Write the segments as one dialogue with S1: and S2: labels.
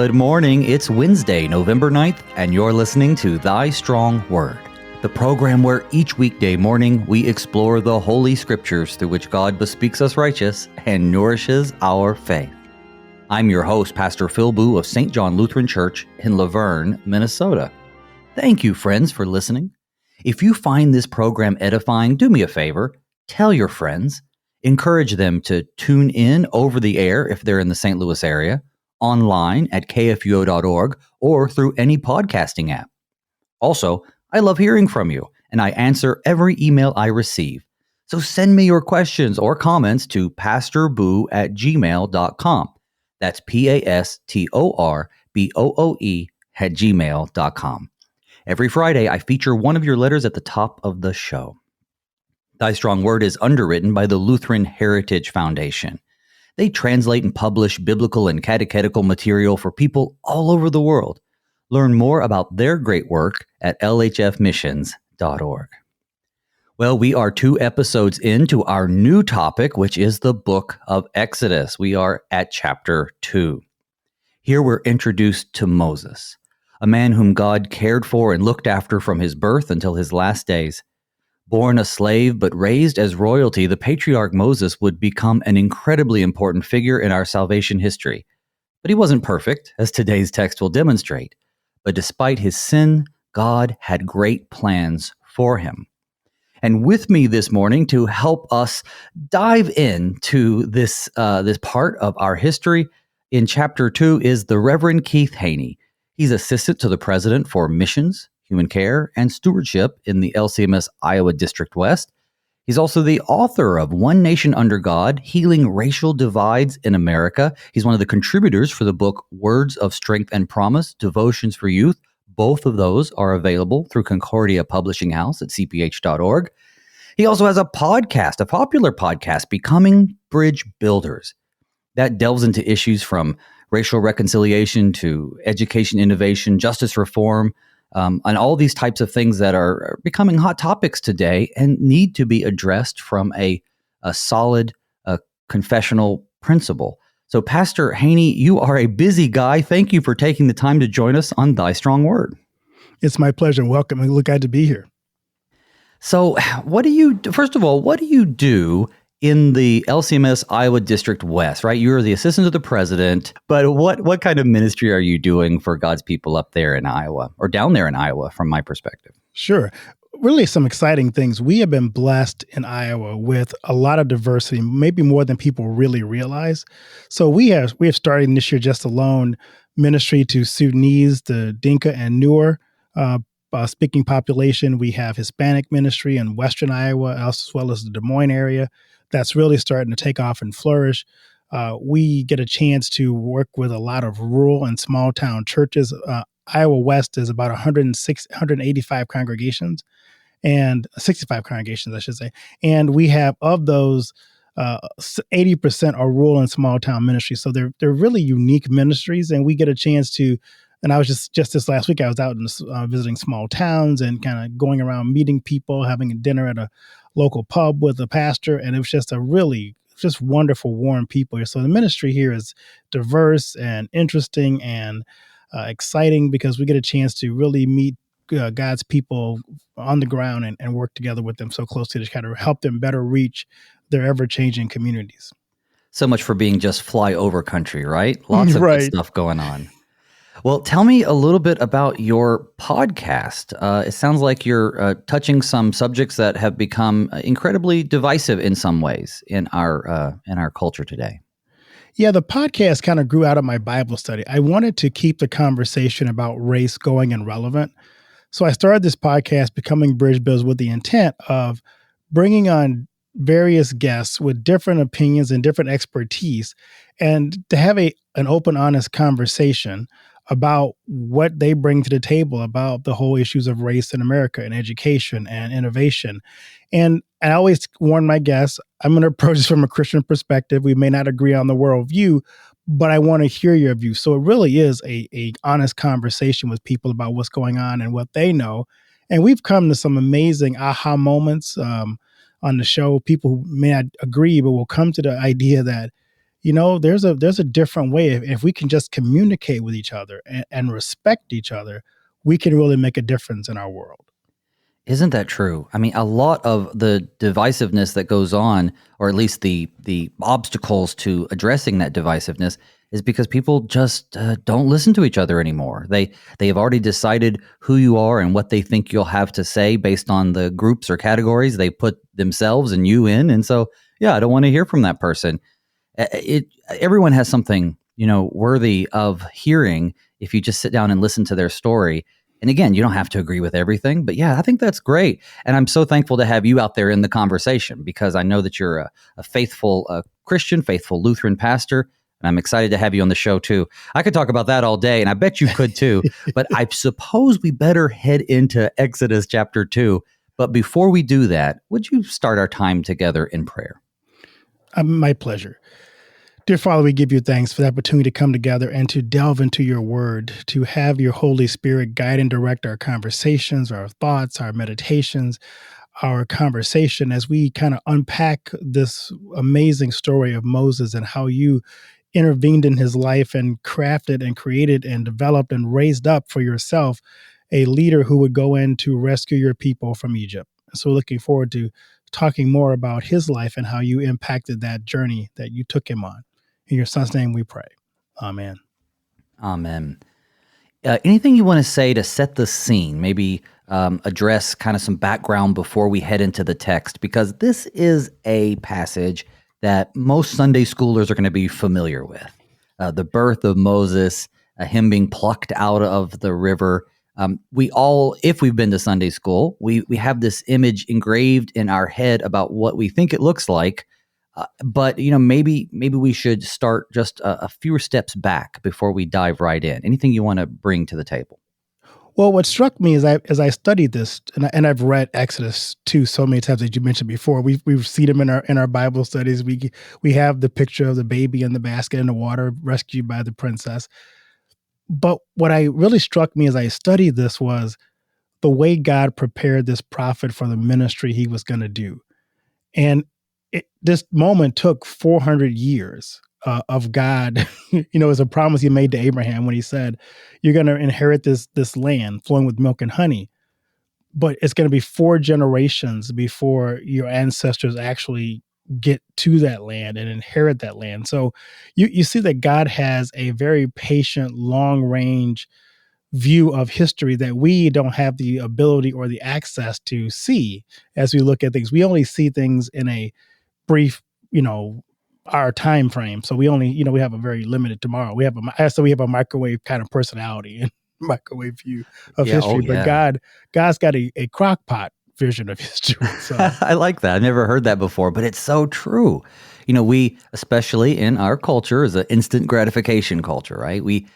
S1: Good morning. It's Wednesday, November 9th, and you're listening to Thy Strong Word, the program where each weekday morning we explore the Holy Scriptures through which God bespeaks us righteous and nourishes our faith. I'm your host, Pastor Phil Booe of St. John Lutheran Church in Laverne, Minnesota. Thank you, friends, for listening. If you find this program edifying, do me a favor, tell your friends, encourage them to tune in over the air if they're in the St. Louis area, online at kfuo.org, or through any podcasting app. Also, I love hearing from you, and I answer every email I receive. So send me your questions or comments to pastorbooe@gmail.com. That's PASTORBOOE@gmail.com. Every Friday, I feature one of your letters at the top of the show. Thy Strong Word is underwritten by the Lutheran Heritage Foundation. They translate and publish biblical and catechetical material for people all over the world. Learn more about their great work at lhfmissions.org. Well, we are 2 episodes into our new topic, which is the book of Exodus. We are at chapter 2. Here we're introduced to Moses, a man whom God cared for and looked after from his birth until his last days. Born a slave but raised as royalty, the patriarch Moses would become an incredibly important figure in our salvation history. But he wasn't perfect, as today's text will demonstrate. But despite his sin, God had great plans for him. And with me this morning to help us dive into this part of our history in chapter 2 is the Reverend Keith Haney. He's assistant to the president for missions, human care, and stewardship in the LCMS Iowa District West. He's also the author of One Nation Under God, Healing Racial Divides in America. He's one of the contributors for the book Words of Strength and Promise, Devotions for Youth. Both of those are available through Concordia Publishing House at cph.org. He also has a podcast, a popular podcast, Becoming Bridge Builders, that delves into issues from racial reconciliation to education innovation, justice reform, and all these types of things that are becoming hot topics today and need to be addressed from a solid confessional principle. So, Pastor Haney, you are a busy guy. Thank you for taking the time to join us on Thy Strong Word.
S2: It's my pleasure. Welcome. I'm glad to be here.
S1: So, first of all, what do you do in the LCMS Iowa District West, right? You're the assistant to the president, but what kind of ministry are you doing for God's people up there in Iowa, or down there in Iowa, from my perspective?
S2: Sure. Really some exciting things. We have been blessed in Iowa with a lot of diversity, maybe more than people really realize. So we have started this year just alone ministry to Sudanese, the Dinka and Nuer speaking population. We have Hispanic ministry in Western Iowa, as well as the Des Moines area. That's really starting to take off and flourish. We get a chance to work with a lot of rural and small town churches. Iowa West is about 185 congregations, and 65 congregations, I should say. And we have, of those, 80% are rural and small town ministries. So they're really unique ministries, and we get a chance to. And I was just this last week, I was out visiting small towns and kind of going around meeting people, having a dinner at a local pub with a pastor. And it was just just wonderful, warm people here. So the ministry here is diverse and interesting and exciting because we get a chance to really meet God's people on the ground and work together with them so closely to kind of help them better reach their ever-changing communities.
S1: So much for being just flyover country, right? Lots of
S2: Right.
S1: good stuff going on. Well, tell me a little bit about your podcast. It sounds like you're touching some subjects that have become incredibly divisive in some ways in our culture today.
S2: Yeah, the podcast kind of grew out of my Bible study. I wanted to keep the conversation about race going and relevant. So I started this podcast, Becoming Bridge Builders, with the intent of bringing on various guests with different opinions and different expertise, and to have an open, honest conversation about what they bring to the table about the whole issues of race in America and education and innovation. And I always warn my guests, I'm going to approach this from a Christian perspective. We may not agree on the worldview, but I want to hear your view. So it really is a honest conversation with people about what's going on and what they know. And we've come to some amazing aha moments on the show. People who may not agree, but will come to the idea that there's a different way. If we can just communicate with each other and respect each other, we can really make a difference in our world.
S1: Isn't that true? I mean, a lot of the divisiveness that goes on, or at least the obstacles to addressing that divisiveness, is because people just don't listen to each other anymore. They have already decided who you are and what they think you'll have to say based on the groups or categories they put themselves and you in. And so, yeah, I don't want to hear from that person. Everyone has something, worthy of hearing if you just sit down and listen to their story. And again, you don't have to agree with everything, but yeah, I think that's great. And I'm so thankful to have you out there in the conversation, because I know that you're a faithful Christian, faithful Lutheran pastor. And I'm excited to have you on the show too. I could talk about that all day, and I bet you could too. But I suppose we better head into Exodus chapter 2. But before we do that, would you start our time together in prayer?
S2: My pleasure. Dear Father, we give you thanks for the opportunity to come together and to delve into your word, to have your Holy Spirit guide and direct our conversations, our thoughts, our meditations, our conversation as we kind of unpack this amazing story of Moses and how you intervened in his life and crafted and created and developed and raised up for yourself a leader who would go in to rescue your people from Egypt. So looking forward to talking more about his life and how you impacted that journey that you took him on. In your son's name we pray. Amen.
S1: Amen. Anything you want to say to set the scene, maybe address kind of some background before we head into the text, because this is a passage that most Sunday schoolers are going to be familiar with. The birth of Moses, him being plucked out of the river. We all, if we've been to Sunday school, we have this image engraved in our head about what we think it looks like. But maybe we should start just a few steps back before we dive right in. Anything you want to bring to the table?
S2: Well, what struck me as I studied this, and I've read Exodus 2 so many times, as you mentioned before. We've seen them in our Bible studies. We have the picture of the baby in the basket in the water, rescued by the princess. But what I really struck me as I studied this was the way God prepared this prophet for the ministry he was going to do. And this moment took 400 years of God, as a promise he made to Abraham when he said, you're going to inherit this land flowing with milk and honey. But it's going to be 4 generations before your ancestors actually get to that land and inherit that land. So you see that God has a very patient, long range view of history that we don't have the ability or the access to see as we look at things. We only see things in a brief, our time frame. So we only, we have a very limited tomorrow. We have a microwave kind of personality and microwave view of history. But God's got a crock pot vision of history. So
S1: I like that. I've never heard that before, but it's so true. We, especially in our culture, is an instant gratification culture, right? We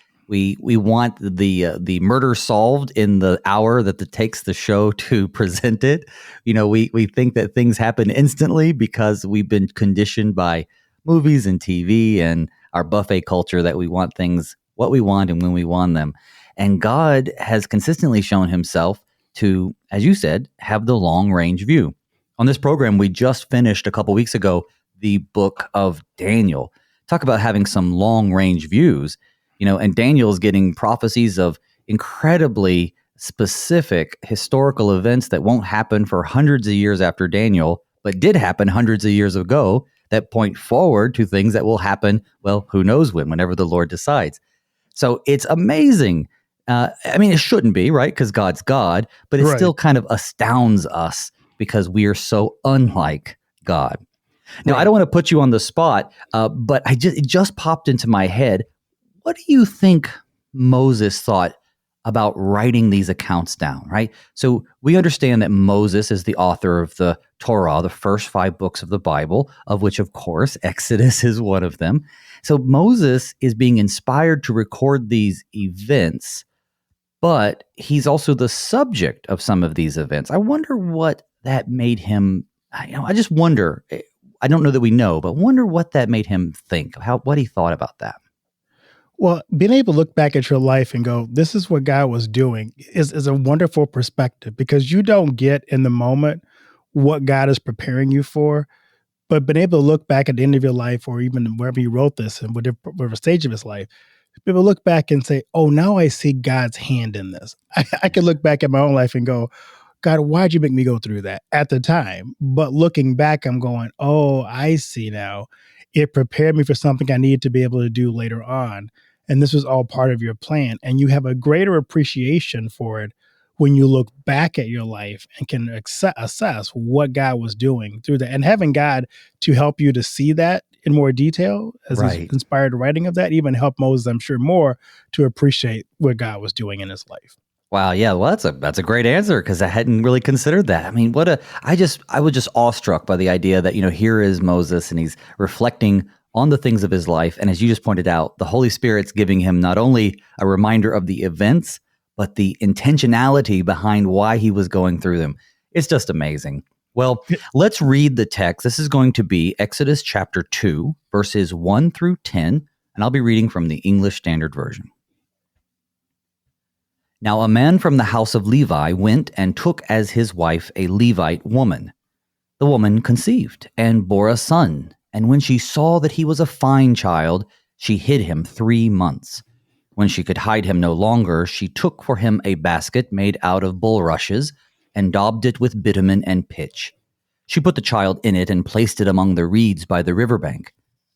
S1: want the murder solved in the hour that it takes the show to present it. We think that things happen instantly because we've been conditioned by movies and TV and our buffet culture that we want things what we want and when we want them. And God has consistently shown himself to, as you said, have the long range view. On this program, we just finished a couple weeks ago the book of Daniel. Talk about having some long range views. And Daniel's getting prophecies of incredibly specific historical events that won't happen for hundreds of years after Daniel, but did happen hundreds of years ago, that point forward to things that will happen, well, who knows whenever the Lord decides. So it's amazing. It shouldn't be, right? Because God's God, but it still kind of astounds us because we are so unlike God. Now, I don't want to put you on the spot, but it just popped into my head. What do you think Moses thought about writing these accounts down, right? So we understand that Moses is the author of the Torah, the first 5 books of the Bible, of which, of course, Exodus is one of them. So Moses is being inspired to record these events, but he's also the subject of some of these events. I wonder what that made him, I just wonder, I don't know that we know, but wonder what that made him think, what he thought about that.
S2: Well, being able to look back at your life and go, this is what God was doing is a wonderful perspective, because you don't get in the moment what God is preparing you for. but been able to look back at the end of your life, or even wherever you wrote this and whatever stage of his life, people look back and say, oh, now I see God's hand in this. I can look back at my own life and go, God, why'd you make me go through that at the time? But looking back, I'm going, oh, I see now. It prepared me for something I needed to be able to do later on. And this was all part of your plan. And you have a greater appreciation for it when you look back at your life and can assess what God was doing through that. And having God to help you to see that in more detail as he's
S1: Right.
S2: inspired the writing of that, even helped Moses, I'm sure, more to appreciate what God was doing in his life.
S1: Wow, yeah, well, that's a great answer because I hadn't really considered that. I mean, I was just awestruck by the idea that, here is Moses and he's reflecting on the things of his life. And as you just pointed out, the Holy Spirit's giving him not only a reminder of the events, but the intentionality behind why he was going through them. It's just amazing. Well, let's read the text. This is going to be Exodus chapter 2, verses 1 through 10, and I'll be reading from the English Standard Version. Now a man from the house of Levi went and took as his wife a Levite woman. The woman conceived and bore a son, and when she saw that he was a fine child, she hid him 3 months. When she could hide him no longer, she took for him a basket made out of bulrushes and daubed it with bitumen and pitch. She put the child in it and placed it among the reeds by the riverbank,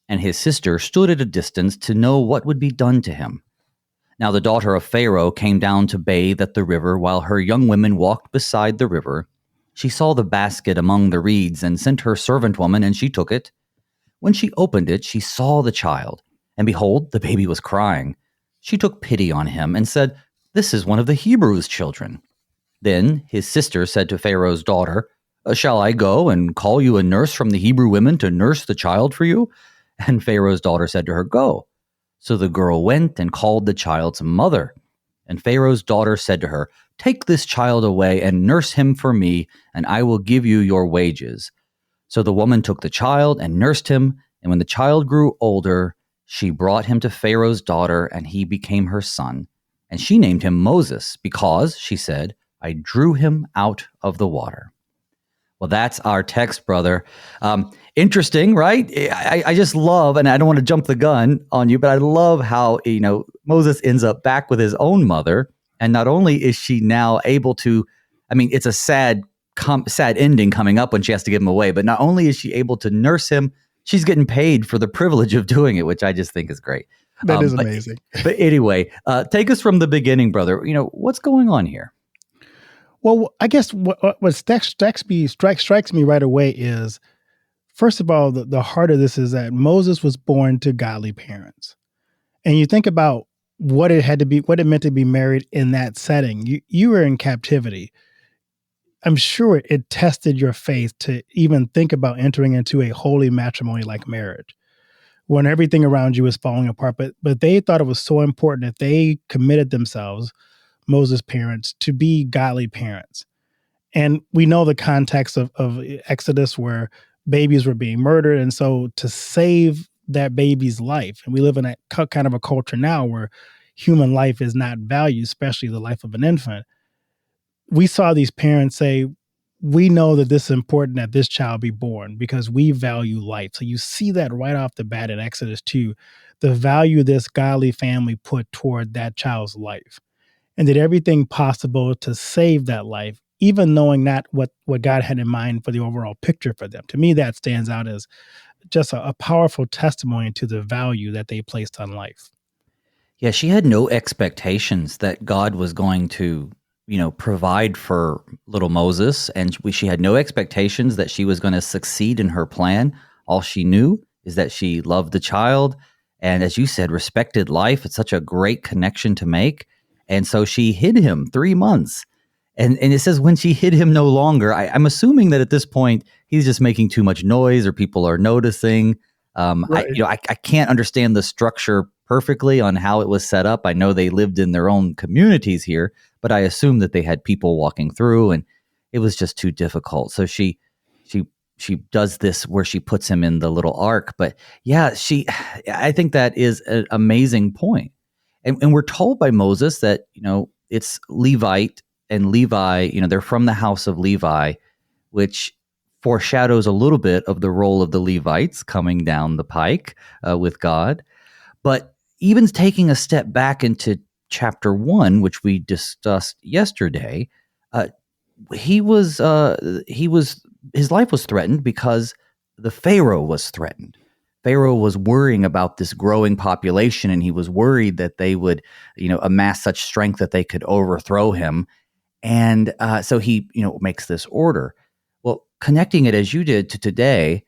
S1: and his sister stood at a distance to know what would be done to him. Now the daughter of Pharaoh came down to bathe at the river while her young women walked beside the river. She saw the basket among the reeds and sent her servant woman, and she took it. When she opened it, she saw the child, and behold, the baby was crying. She took pity on him and said, "This is one of the Hebrews' children." Then his sister said to Pharaoh's daughter, "Shall I go and call you a nurse from the Hebrew women to nurse the child for you?" And Pharaoh's daughter said to her, "Go." So the girl went and called the child's mother. And Pharaoh's daughter said to her, "Take this child away and nurse him for me, and I will give you your wages." So the woman took the child and nursed him, and when the child grew older, she brought him to Pharaoh's daughter, and he became her son. And she named him Moses, because, she said, "I drew him out of the water." Well, that's our text, brother. Interesting, right? I just love, and I don't want to jump the gun on you, but I love how, Moses ends up back with his own mother. And not only is she now able to, it's a sad ending coming up when she has to give him away, but not only is she able to nurse him, she's getting paid for the privilege of doing it, which I just think is great.
S2: That is amazing.
S1: But anyway, take us from the beginning, brother. What's going on here?
S2: Well, I guess what strikes me right away is, first of all, the heart of this is that Moses was born to godly parents. And you think about what it meant to be married in that setting. You were in captivity. I'm sure it tested your faith to even think about entering into a holy matrimony like marriage, when everything around you is falling apart. But they thought it was so important that they committed themselves, Moses' parents, to be godly parents. And we know the context of Exodus, where babies were being murdered. And so to save that baby's life, and we live in a kind of a culture now where human life is not valued, especially the life of an infant. We saw these parents say, we know that this is important that this child be born because we value life. So you see that right off the bat in Exodus 2, the value this godly family put toward that child's life, and did everything possible to save that life, even knowing not what God had in mind for the overall picture for them. To me, that stands out as just a powerful testimony to the value that they placed on life.
S1: Yeah, she had no expectations that God was going to, provide for little Moses. And she had no expectations that she was going to succeed in her plan. All she knew is that she loved the child. And as you said, respected life. It's such a great connection to make. And so she hid him 3 months. And it says when she hid him no longer, I'm assuming that at this point, he's just making too much noise or people are noticing.
S2: Right.
S1: I can't understand the structure perfectly on how it was set up. I know they lived in their own communities here, but I assume that they had people walking through, and it was just too difficult. So she does this where she puts him in the little ark. But yeah, I think that is an amazing point. And we're told by Moses that, it's Levite and Levi, they're from the house of Levi, which foreshadows a little bit of the role of the Levites coming down the pike with God. But even taking a step back into chapter 1, which we discussed yesterday, his life was threatened because the Pharaoh was threatened. Pharaoh was worrying about this growing population, and he was worried that they would, amass such strength that they could overthrow him. And so he, makes this order. Well, connecting it as you did to today,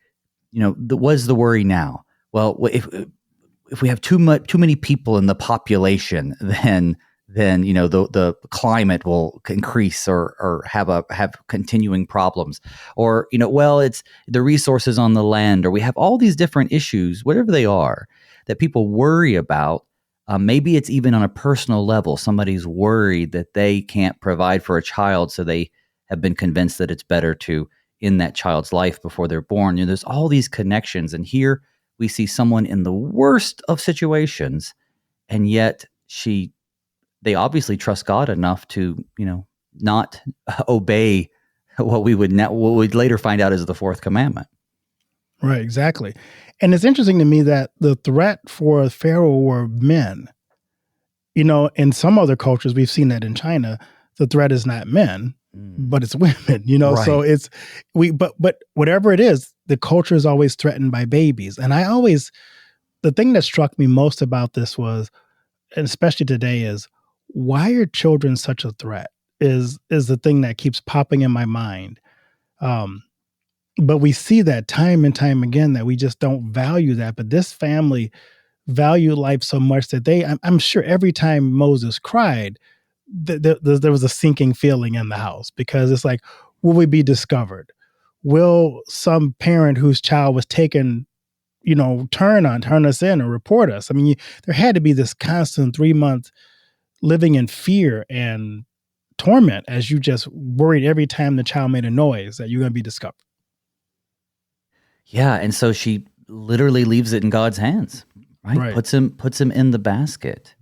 S1: what is the worry now? Well, if we have too many people in the population, then the climate will increase or have continuing problems, or it's the resources on the land, or we have all these different issues, whatever they are, that people worry about. Maybe it's even on a personal level. Somebody's worried that they can't provide for a child, so they have been convinced that it's better to end that child's life before they're born. There's all these connections, and here we see someone in the worst of situations, and yet they obviously trust God enough to, not obey what we'd later find out is the fourth commandment.
S2: Right, exactly. And it's interesting to me that the threat for Pharaoh were men. In some other cultures, we've seen that in China, the threat is not men, but it's women,
S1: Right.
S2: So but whatever it is, the culture is always threatened by babies. And the thing that struck me most about this was, and especially today, is why are children such a threat is the thing that keeps popping in my mind. But we see that time and time again, that we just don't value that. But this family valued life so much that I'm sure every time Moses cried, there was a sinking feeling in the house, because it's like, will we be discovered? Will some parent whose child was taken, turn us in or report us? I mean, there had to be this constant 3-month living in fear and torment, as you just worried every time the child made a noise that you're going to be discovered.
S1: Yeah, and so she literally leaves it in God's hands, right? Puts him in the basket.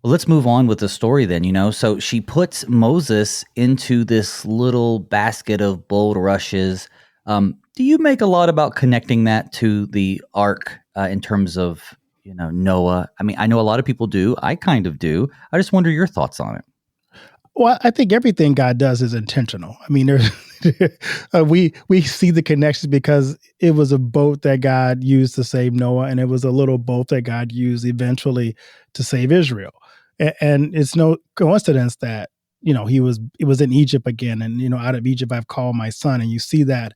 S1: Well, let's move on with the story then, So she puts Moses into this little basket of bulrushes. Do you make a lot about connecting that to the ark in terms of, Noah? I mean, I know a lot of people do. I kind of do. I just wonder your thoughts on it.
S2: Well, I think everything God does is intentional. I mean, there's we see the connections because it was a boat that God used to save Noah, and it was a little boat that God used eventually to save Israel. And it's no coincidence that it was in Egypt again, and out of Egypt I've called my son, and you see that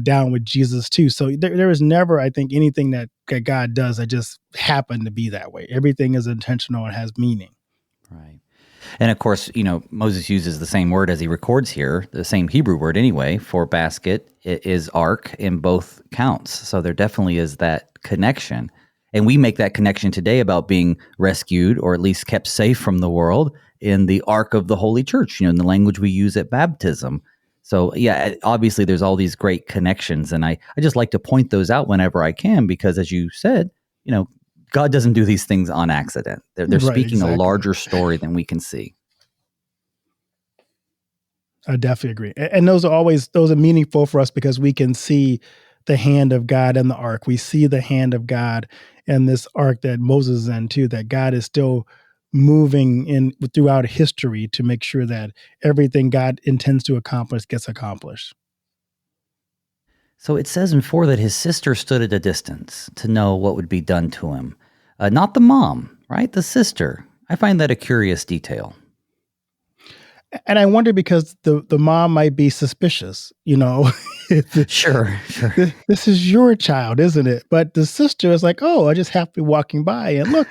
S2: down with Jesus too. So there is never, I think, anything that God does that just happened to be that way. Everything is intentional and has meaning.
S1: Right. And of course, Moses uses the same word as he records here, the same Hebrew word anyway, for basket. It is ark in both counts. So there definitely is that connection. And we make that connection today about being rescued, or at least kept safe from the world, in the ark of the Holy Church, in the language we use at baptism. So yeah, obviously there's all these great connections. And I just like to point those out whenever I can, because as you said, God doesn't do these things on accident. They're
S2: Right,
S1: speaking
S2: exactly.
S1: a larger story than we can see.
S2: I definitely agree. And those are meaningful for us because we can see the hand of God in the ark. We see the hand of God in this ark that Moses is in too, that God is still moving in throughout history to make sure that everything God intends to accomplish gets accomplished.
S1: So it says in 4 that his sister stood at a distance to know what would be done to him. Not the mom, right? The sister. I find that a curious detail.
S2: And I wonder because the mom might be suspicious,
S1: Sure.
S2: This is your child, isn't it? But the sister is like, oh, I just have to be walking by and look,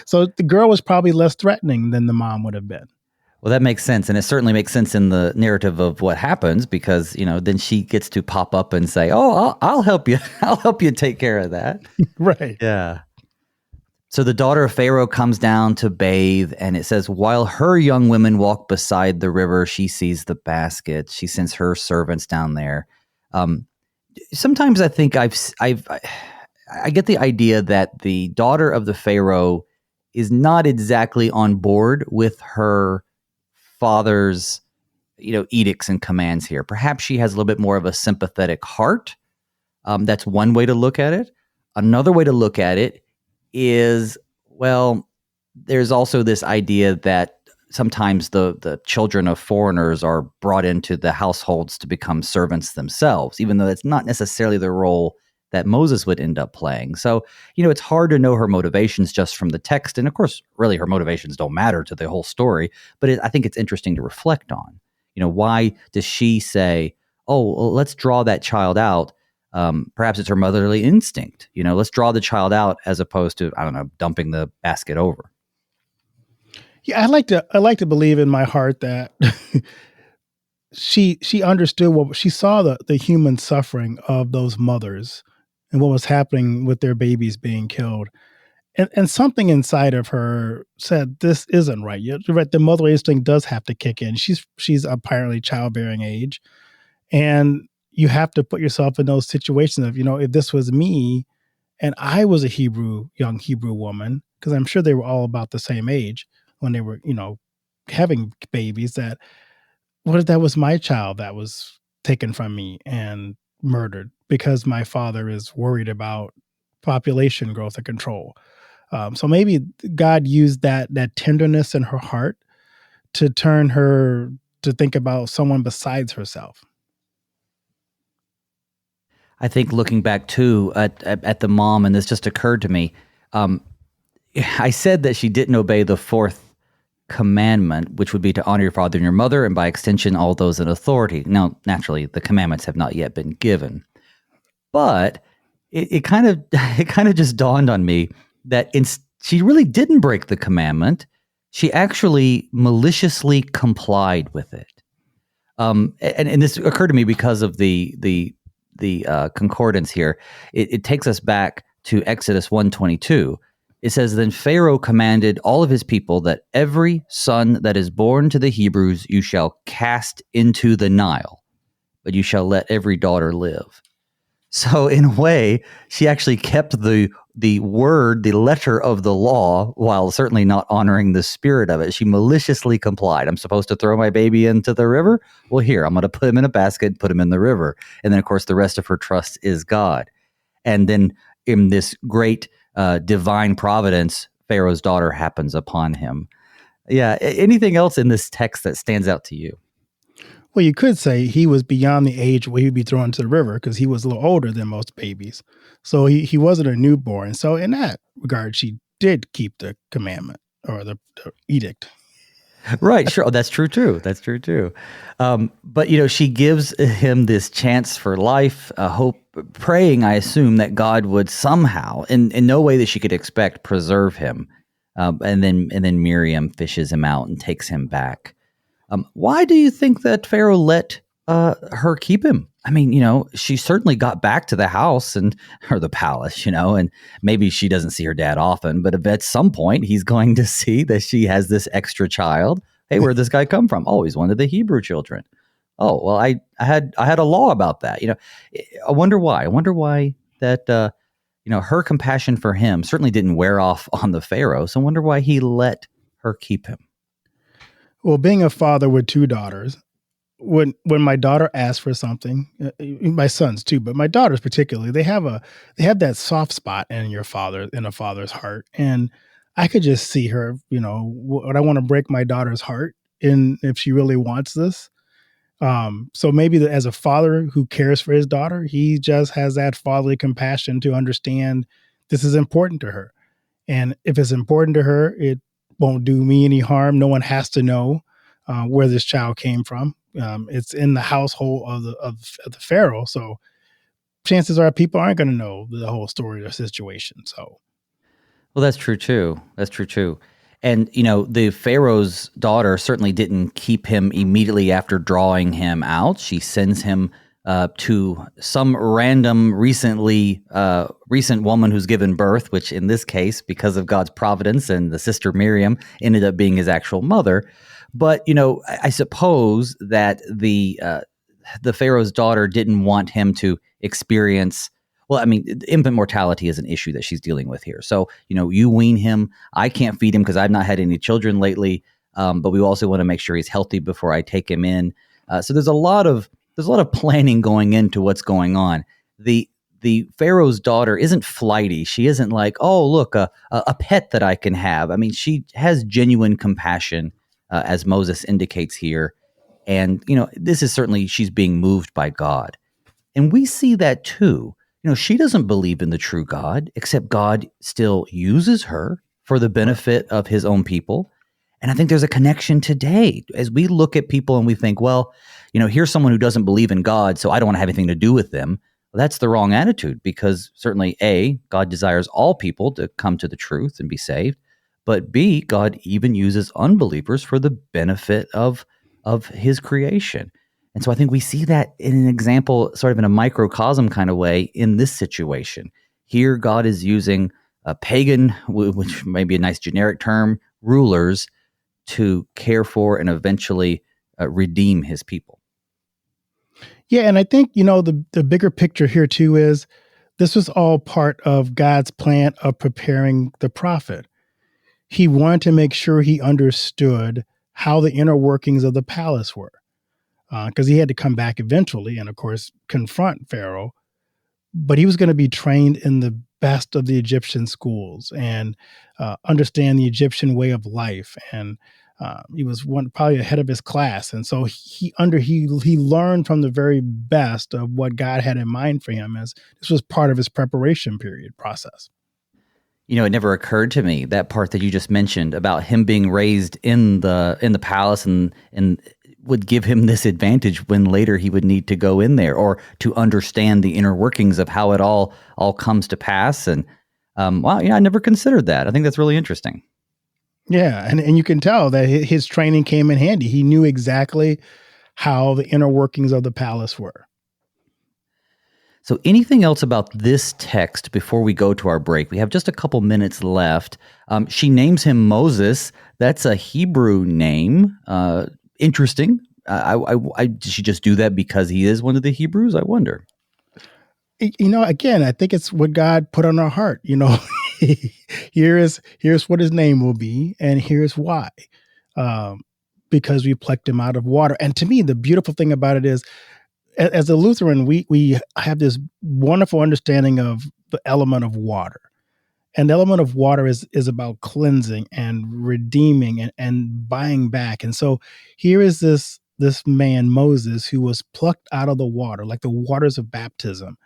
S2: So the girl was probably less threatening than the mom would have been.
S1: Well, that makes sense. And it certainly makes sense in the narrative of what happens, because, then she gets to pop up and say, oh, I'll help you. I'll help you take care of that.
S2: Right.
S1: Yeah. So the daughter of Pharaoh comes down to bathe, and it says, while her young women walk beside the river, she sees the basket. She sends her servants down there. Sometimes I think I get the idea that the daughter of the Pharaoh is not exactly on board with her father's edicts and commands here. Perhaps she has a little bit more of a sympathetic heart. That's one way to look at it. Another way to look at it is, well, there's also this idea that sometimes the children of foreigners are brought into the households to become servants themselves, even though that's not necessarily the role that Moses would end up playing. So, it's hard to know her motivations just from the text. And of course, really, her motivations don't matter to the whole story. But I think it's interesting to reflect on. Why does she say, oh, well, let's draw that child out? Perhaps it's her motherly instinct. Let's draw the child out as opposed to, I don't know, dumping the basket over.
S2: Yeah, I like to believe in my heart that she understood what she saw, the human suffering of those mothers and what was happening with their babies being killed. And something inside of her said, this isn't right. You're right. The motherly instinct does have to kick in. She's apparently childbearing age. And you have to put yourself in those situations of, if this was me and I was a young Hebrew woman, because I'm sure they were all about the same age when they were, having babies, that what if that was my child that was taken from me and murdered because my father is worried about population growth and control. So maybe God used that tenderness in her heart to turn her to think about someone besides herself.
S1: I think looking back too at the mom, and this just occurred to me, I said that she didn't obey the fourth commandment, which would be to honor your father and your mother, and by extension, all those in authority. Now, naturally, the commandments have not yet been given, but it kind of just dawned on me that she really didn't break the commandment. She actually maliciously complied with it. And this occurred to me because of the concordance here. It takes us back to Exodus 1:22. It says, then Pharaoh commanded all of his people that every son that is born to the Hebrews you shall cast into the Nile, but you shall let every daughter live. So in a way, she actually kept the word, the letter of the law, while certainly not honoring the spirit of it. She maliciously complied. I'm supposed to throw my baby into the river? Well, here, I'm going to put him in a basket, put him in the river. And then, of course, the rest of her trust is God. And then in this great divine providence, Pharaoh's daughter happens upon him. Yeah. Anything else in this text that stands out to you?
S2: Well, you could say he was beyond the age where he'd be thrown into the river because he was a little older than most babies. So he wasn't a newborn. So in that regard, she did keep the commandment or the edict.
S1: Right. Sure. Oh, that's true too. That's true too. But, she gives him this chance for life, hope, praying, I assume, that God would somehow, in no way that she could expect, preserve him. And then Miriam fishes him out and takes him back. Why do you think that Pharaoh let her keep him? I mean, she certainly got back to the house or the palace, and maybe she doesn't see her dad often, but at some point he's going to see that she has this extra child. Hey, where'd this guy come from? Oh, he's one of the Hebrew children. Oh, well, I had a law about that. I wonder why. I wonder why that her compassion for him certainly didn't wear off on the Pharaoh. So I wonder why he let her keep him.
S2: Well, being a father with two daughters, when my daughter asks for something, my sons too, but my daughters particularly, they have that soft spot in a father's heart, and I could just see her. Would I want to break my daughter's heart if she really wants this? So maybe as a father who cares for his daughter, he just has that fatherly compassion to understand this is important to her, and if it's important to her, it won't do me any harm. No one has to know where this child came from. It's in the household of the Pharaoh, so chances are people aren't going to know the whole story of the situation. So,
S1: well, that's true too. That's true too. And the Pharaoh's daughter certainly didn't keep him immediately after drawing him out. She sends him to some random recent woman who's given birth, which in this case, because of God's providence and the sister Miriam, ended up being his actual mother. But, I suppose that the Pharaoh's daughter didn't want him to experience, well, I mean, infant mortality is an issue that she's dealing with here. So, you wean him. I can't feed him because I've not had any children lately. But we also want to make sure he's healthy before I take him in. So there's a lot of planning going into what's going on. The Pharaoh's daughter isn't flighty. She isn't like, oh, look, a pet that I can have. I mean, she has genuine compassion, as Moses indicates here. And, this is certainly, she's being moved by God. And we see that too. She doesn't believe in the true God, except God still uses her for the benefit of his own people. And I think there's a connection today as we look at people and we think, well, here's someone who doesn't believe in God, so I don't want to have anything to do with them. Well, that's the wrong attitude, because certainly A, God desires all people to come to the truth and be saved. But B, God even uses unbelievers for the benefit of his creation. And so I think we see that in an example, sort of in a microcosm kind of way in this situation. Here, God is using a pagan, which may be a nice generic term, rulers to care for and eventually redeem his people.
S2: Yeah, and I think, the bigger picture here too is this was all part of God's plan of preparing the prophet. He wanted to make sure he understood how the inner workings of the palace were, because he had to come back eventually and, of course, confront Pharaoh. But he was going to be trained in the best of the Egyptian schools and understand the Egyptian way of life. And he was probably ahead of his class. And so he learned from the very best of what God had in mind for him, as this was part of his preparation period process.
S1: It never occurred to me, that part that you just mentioned about him being raised in the palace and would give him this advantage when later he would need to go in there or to understand the inner workings of how it all comes to pass. And wow, I never considered that. I think that's really interesting.
S2: Yeah, and you can tell that his training came in handy. He knew exactly how the inner workings of the palace were.
S1: So anything else about this text before we go to our break? We have just a couple minutes left. She names him Moses. That's a Hebrew name. Interesting. Did she just do that because he is one of the Hebrews? I wonder.
S2: Again, I think it's what God put on our heart. Here's what his name will be, and here's why. Because we plucked him out of water. And to me, the beautiful thing about it is, as a Lutheran, we have this wonderful understanding of the element of water. And the element of water is about cleansing and redeeming and buying back. And so here is this man, Moses, who was plucked out of the water, like the waters of baptism,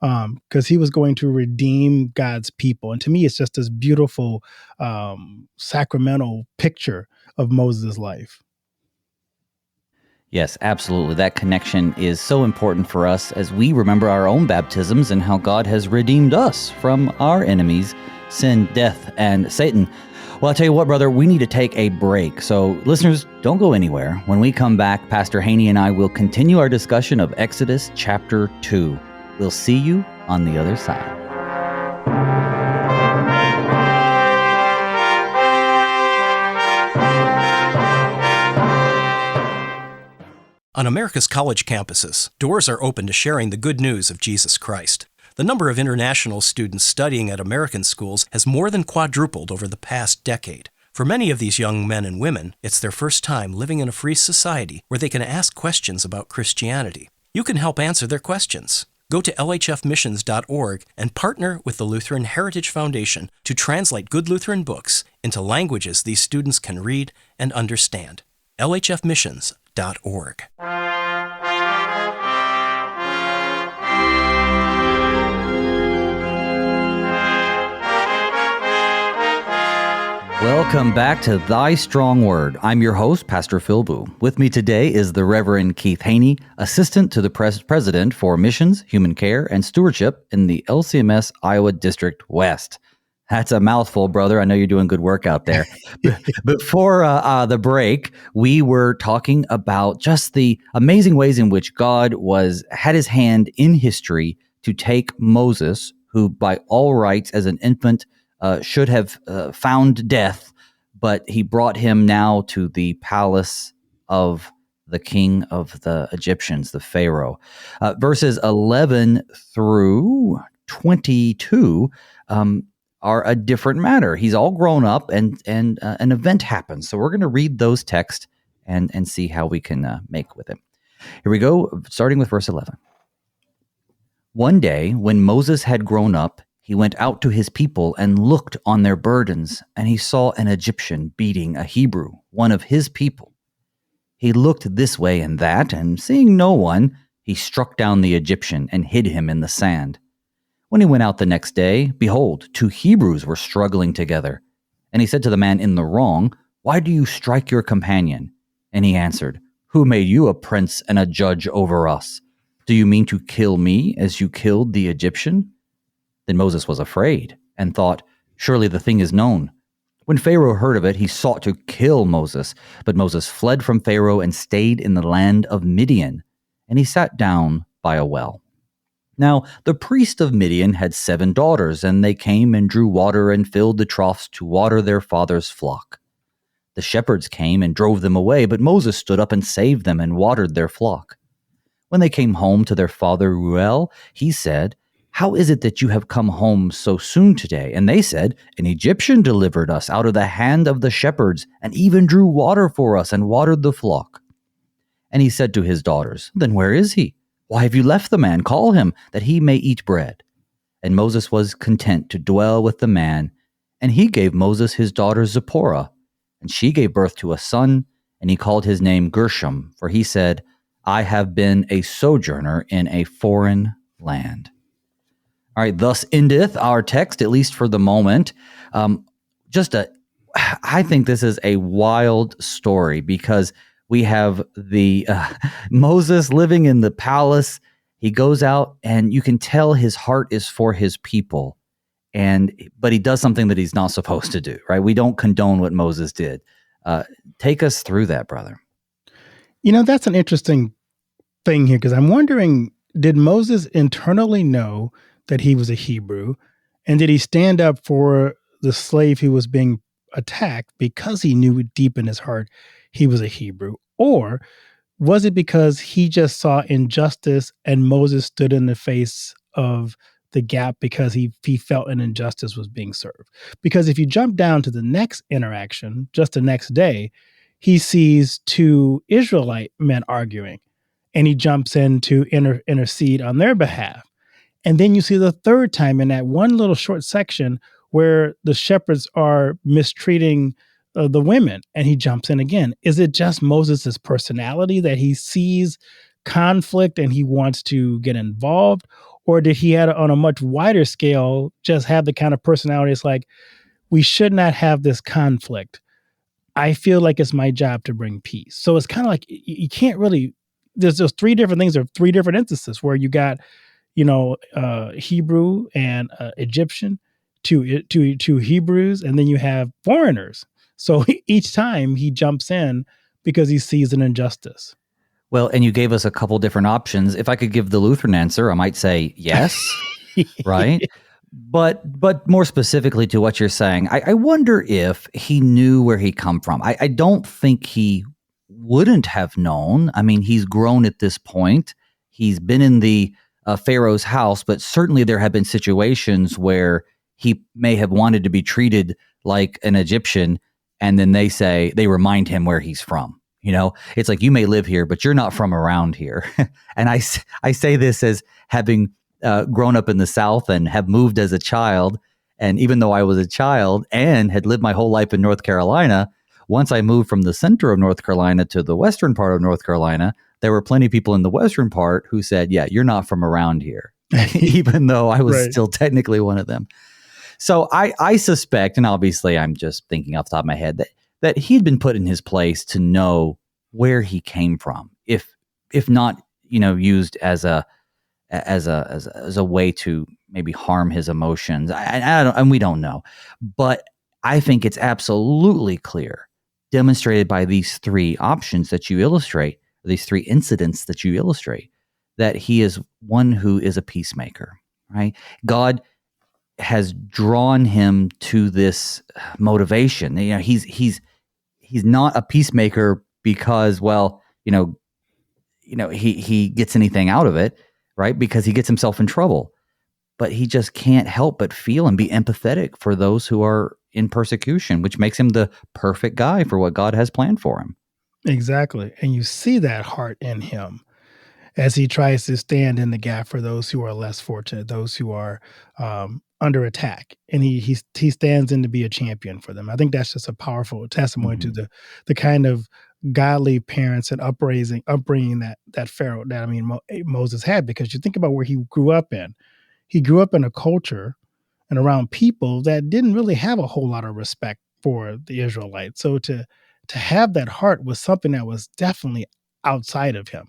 S2: because he was going to redeem God's people. And to me, it's just this beautiful sacramental picture of Moses' life.
S1: Yes, absolutely. That connection is so important for us as we remember our own baptisms and how God has redeemed us from our enemies, sin, death, and Satan. Well, I'll tell you what, brother, we need to take a break. So listeners, don't go anywhere. When we come back, Pastor Haney and I will continue our discussion of Exodus chapter 2. We'll see you on the other side.
S3: On America's college campuses, doors are open to sharing the good news of Jesus Christ. The number of international students studying at American schools has more than quadrupled over the past decade. For many of these young men and women, it's their first time living in a free society where they can ask questions about Christianity. You can help answer their questions. Go to lhfmissions.org and partner with the Lutheran Heritage Foundation to translate good Lutheran books into languages these students can read and understand. lhfmissions.org.
S1: Welcome back to Thy Strong Word. I'm your host, Pastor Phil Booe. With me today is the Reverend Keith Haney, Assistant to the President for Missions, Human Care, and Stewardship in the LCMS Iowa District West. That's a mouthful, brother. I know you're doing good work out there. Before the break, we were talking about just the amazing ways in which God had his hand in history to take Moses, who by all rights as an infant should have found death, but he brought him now to the palace of the king of the Egyptians, the Pharaoh. Verses 11 through 22 are a different matter. He's all grown up, and an event happens. So we're going to read those texts and see how we can make with it. Here we go, starting with verse 11. One day, when Moses had grown up, he went out to his people and looked on their burdens, and he saw an Egyptian beating a Hebrew, one of his people. He looked this way and that, and seeing no one, he struck down the Egyptian and hid him in the sand. When he went out the next day, behold, 2 Hebrews were struggling together. And he said to the man in the wrong, "Why do you strike your companion?" And he answered, "Who made you a prince and a judge over us? Do you mean to kill me as you killed the Egyptian?" Then Moses was afraid and thought, "Surely the thing is known." When Pharaoh heard of it, he sought to kill Moses. But Moses fled from Pharaoh and stayed in the land of Midian. And he sat down by a well. Now, the priest of Midian had 7 daughters, and they came and drew water and filled the troughs to water their father's flock. The shepherds came and drove them away, but Moses stood up and saved them and watered their flock. When they came home to their father Reuel, he said, "How is it that you have come home so soon today?" And they said, "An Egyptian delivered us out of the hand of the shepherds, and even drew water for us and watered the flock." And he said to his daughters, "Then where is he? Why have you left the man? Call him, that he may eat bread." And Moses was content to dwell with the man, and he gave Moses his daughter Zipporah, and she gave birth to a son, and he called his name Gershom, for he said, "I have been a sojourner in a foreign land." All right, thus endeth our text, at least for the moment. I think this is a wild story because we have the Moses living in the palace. He goes out, and you can tell his heart is for his people, but he does something that he's not supposed to do. Right? We don't condone what Moses did. Take us through that, brother.
S2: That's an interesting thing here, because I'm wondering, did Moses internally know that he was a Hebrew, and did he stand up for the slave who was being attacked because he knew deep in his heart he was a Hebrew? Or was it because he just saw injustice and Moses stood in the face of the gap because he felt an injustice was being served? Because if you jump down to the next interaction, just the next day, he sees 2 Israelite men arguing, and he jumps in to intercede on their behalf. And then you see the third time in that one little short section where the shepherds are mistreating the women, and he jumps in again. Is it just Moses' personality that he sees conflict and he wants to get involved? Or did he, on a much wider scale, just have the kind of personality it's like, we should not have this conflict. I feel like it's my job to bring peace. So it's kind of like you can't really, there's 3 different things, or 3 different instances where you got, Hebrew and Egyptian, two Hebrews, and then you have foreigners. So each time he jumps in because he sees an injustice.
S1: Well, and you gave us a couple different options. If I could give the Lutheran answer, I might say yes, right? But more specifically to what you're saying, I wonder if he knew where he come from. I don't think he wouldn't have known. I mean, he's grown at this point. He's been in the Pharaoh's house, but certainly there have been situations where he may have wanted to be treated like an Egyptian, and then they remind him where he's from. It's like, you may live here, but you're not from around here. And I say this as having grown up in the South and have moved as a child. And even though I was a child and had lived my whole life in North Carolina, once I moved from the center of North Carolina to the western part of North Carolina, there were plenty of people in the western part who said, "Yeah, you're not from around here," even though I was still technically one of them. So I suspect, and obviously I'm just thinking off the top of my head, that he'd been put in his place to know where he came from, if not, used as a way to maybe harm his emotions. And we don't know, but I think it's absolutely clear, demonstrated by these 3 options that you illustrate, these 3 incidents that you illustrate, that he is one who is a peacemaker, right? God has drawn him to this motivation. He's not a peacemaker because, he gets anything out of it, right? Because he gets himself in trouble. But he just can't help but feel and be empathetic for those who are in persecution, which makes him the perfect guy for what God has planned for him.
S2: Exactly. And you see that heart in him. as he tries to stand in the gap for those who are less fortunate, those who are under attack, and he stands in to be a champion for them. I think that's just a powerful testimony to the kind of godly parents and upbringing that Pharaoh, Moses had, because you think about where he grew up in. He grew up in a culture and around people that didn't really have a whole lot of respect for the Israelites. So to have that heart was something that was definitely outside of him.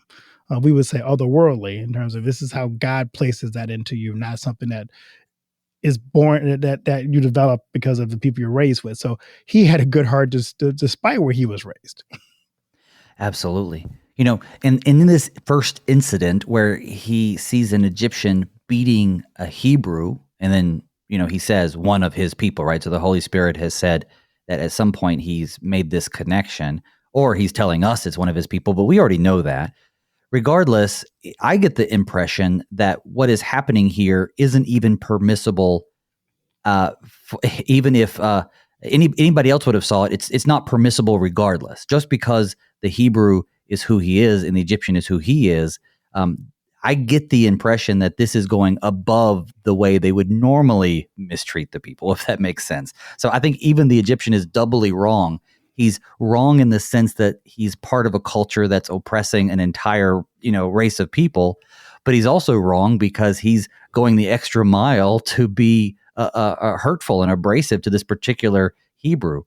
S2: We would say otherworldly, in terms of this is how God places that into you, not something that is born that you develop because of the people you're raised with. So he had a good heart despite where he was raised.
S1: Absolutely. And in this first incident where he sees an Egyptian beating a Hebrew, and then, he says one of his people, right? So the Holy Spirit has said that at some point he's made this connection, or he's telling us it's one of his people, but we already know that. Regardless, I get the impression that what is happening here isn't even permissible. Even if anybody else would have saw it, it's not permissible regardless. Just because the Hebrew is who he is and the Egyptian is who he is, I get the impression that this is going above the way they would normally mistreat the people, if that makes sense. So I think even the Egyptian is doubly wrong. He's wrong in the sense that he's part of a culture that's oppressing an entire, race of people, but he's also wrong because he's going the extra mile to be hurtful and abrasive to this particular Hebrew.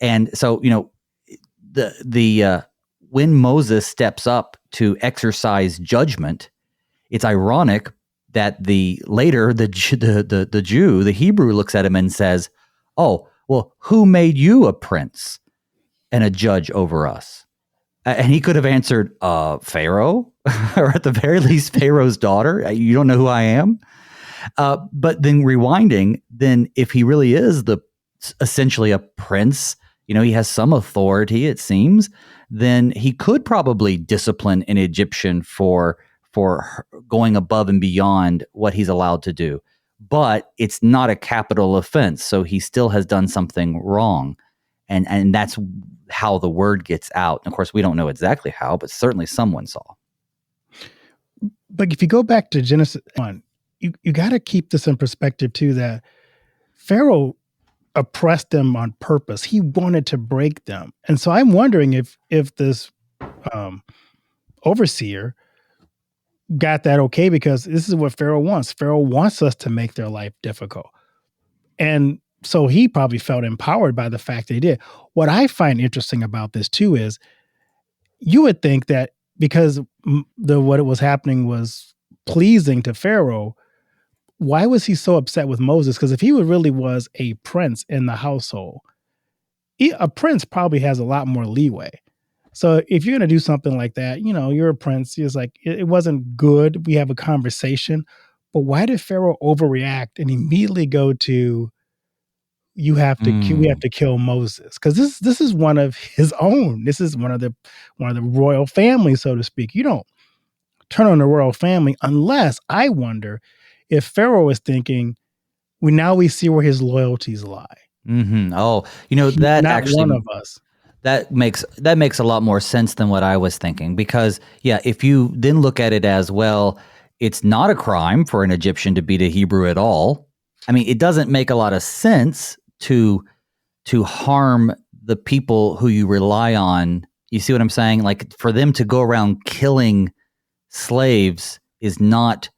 S1: And so, when Moses steps up to exercise judgment, it's ironic that the Jew, the Hebrew, looks at him and says, "Oh, well, who made you a prince and a judge over us?" And he could have answered, Pharaoh, or at the very least, Pharaoh's daughter. You don't know who I am? But then rewinding, then if he really is essentially a prince, he has some authority, it seems, then he could probably discipline an Egyptian for going above and beyond what he's allowed to do. But it's not a capital offense, so he still has done something wrong. And that's how the word gets out. And of course, we don't know exactly how, but certainly someone saw.
S2: But if you go back to Genesis 1, you got to keep this in perspective too, that Pharaoh oppressed them on purpose. He wanted to break them. And so I'm wondering if this overseer got that okay, because this is what Pharaoh wants. Pharaoh wants us to make their life difficult. And so he probably felt empowered by the fact that he did. What I find interesting about this too is you would think that because what was happening was pleasing to Pharaoh, why was he so upset with Moses? Because if he really was a prince in the household, a prince probably has a lot more leeway. So if you're going to do something like that, you're a prince. It's like, it wasn't good. We have a conversation. But why did Pharaoh overreact and immediately go to, we have to kill Moses? Because this is one of his own. This is one of the royal family, so to speak. You don't turn on the royal family unless, I wonder if Pharaoh is thinking, we see where his loyalties lie.
S1: Mm-hmm. Oh, that
S2: not
S1: actually
S2: one of us.
S1: That makes a lot more sense than what I was thinking, because if you then look at it as, well, it's not a crime for an Egyptian to beat a Hebrew at all. I mean, it doesn't make a lot of sense to harm the people who you rely on. You see what I'm saying? Like, for them to go around killing slaves is not,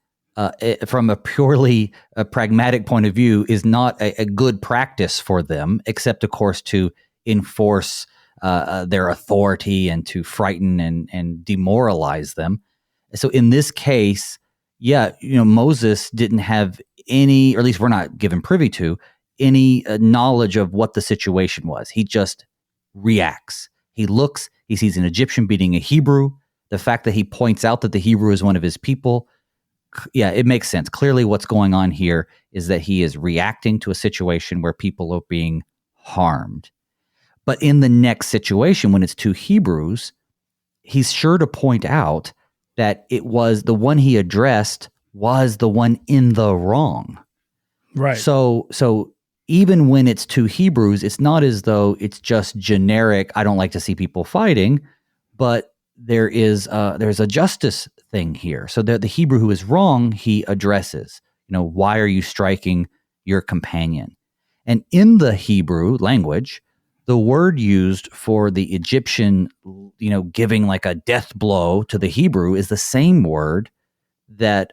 S1: from a purely pragmatic point of view, is not a good practice for them, except, of course, to enforce their authority and to frighten and demoralize them. So in this case, Moses didn't have any, or at least we're not given privy to, any knowledge of what the situation was. He just reacts. He looks, he sees an Egyptian beating a Hebrew. The fact that he points out that the Hebrew is one of his people, it makes sense. Clearly what's going on here is that he is reacting to a situation where people are being harmed. But in the next situation, when it's two Hebrews, he's sure to point out that it was the one he addressed was the one in the wrong.
S2: Right.
S1: So even when it's two Hebrews, it's not as though it's just generic, I don't like to see people fighting, but there's a justice thing here. So the Hebrew who is wrong, he addresses, why are you striking your companion? And in the Hebrew language, the word used for the Egyptian, giving like a death blow to the Hebrew is the same word that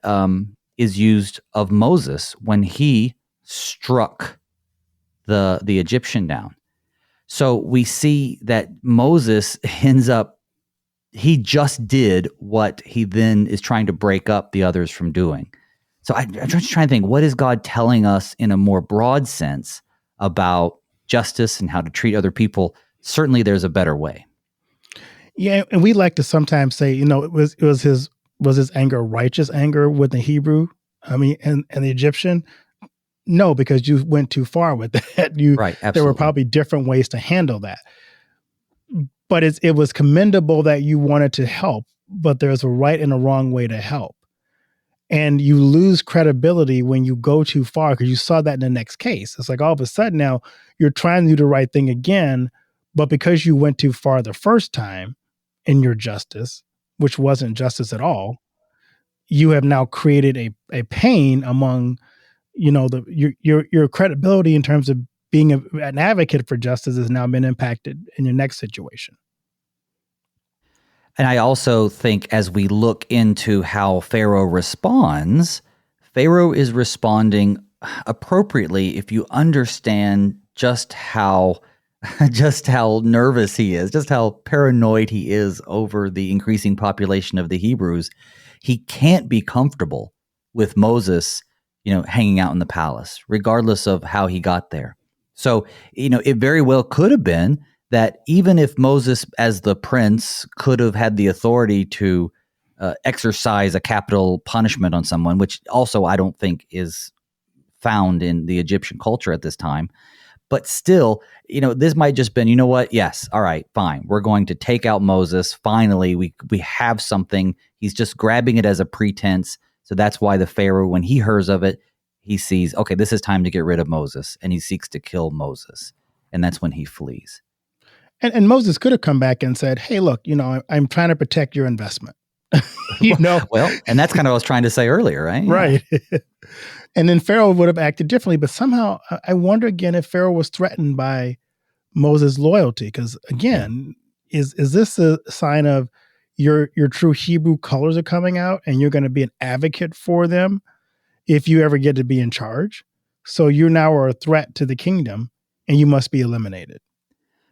S1: is used of Moses when he struck the Egyptian down. So we see that Moses ends up, he just did what he then is trying to break up the others from doing. So I'm just trying to think, what is God telling us in a more broad sense about justice and how to treat other people? Certainly there's a better way.
S2: Yeah, and we like to sometimes say, was his anger righteous anger with the Hebrew? I mean, and the Egyptian? No, because you went too far with that.
S1: Right, absolutely.
S2: There were probably different ways to handle that. But it was commendable that you wanted to help, but there's a right and a wrong way to help. And you lose credibility when you go too far, because you saw that in the next case. It's like all of a sudden now you're trying to do the right thing again, but because you went too far the first time in your justice, which wasn't justice at all, you have now created a pain among, your credibility in terms of being an advocate for justice has now been impacted in your next situation.
S1: And I also think as we look into how Pharaoh responds, Pharaoh is responding appropriately if you understand just how nervous he is, just how paranoid he is over the increasing population of the Hebrews. He can't be comfortable with Moses, hanging out in the palace, regardless of how he got there. So, it very well could have been that even if Moses, as the prince, could have had the authority to exercise a capital punishment on someone, which also I don't think is found in the Egyptian culture at this time, but still, this might just been, yes, all right, fine. We're going to take out Moses. Finally, we have something. He's just grabbing it as a pretense. So that's why the Pharaoh, when he hears of it, he sees, okay, this is time to get rid of Moses, and he seeks to kill Moses. And that's when he flees.
S2: And Moses could have come back and said, hey, look, I'm trying to protect your investment.
S1: Well, and that's kind of what I was trying to say earlier, right?
S2: Right. And then Pharaoh would have acted differently. But somehow I wonder again if Pharaoh was threatened by Moses' loyalty. Because again, is this a sign of your true Hebrew colors are coming out and you're going to be an advocate for them if you ever get to be in charge? So you now are a threat to the kingdom and you must be eliminated.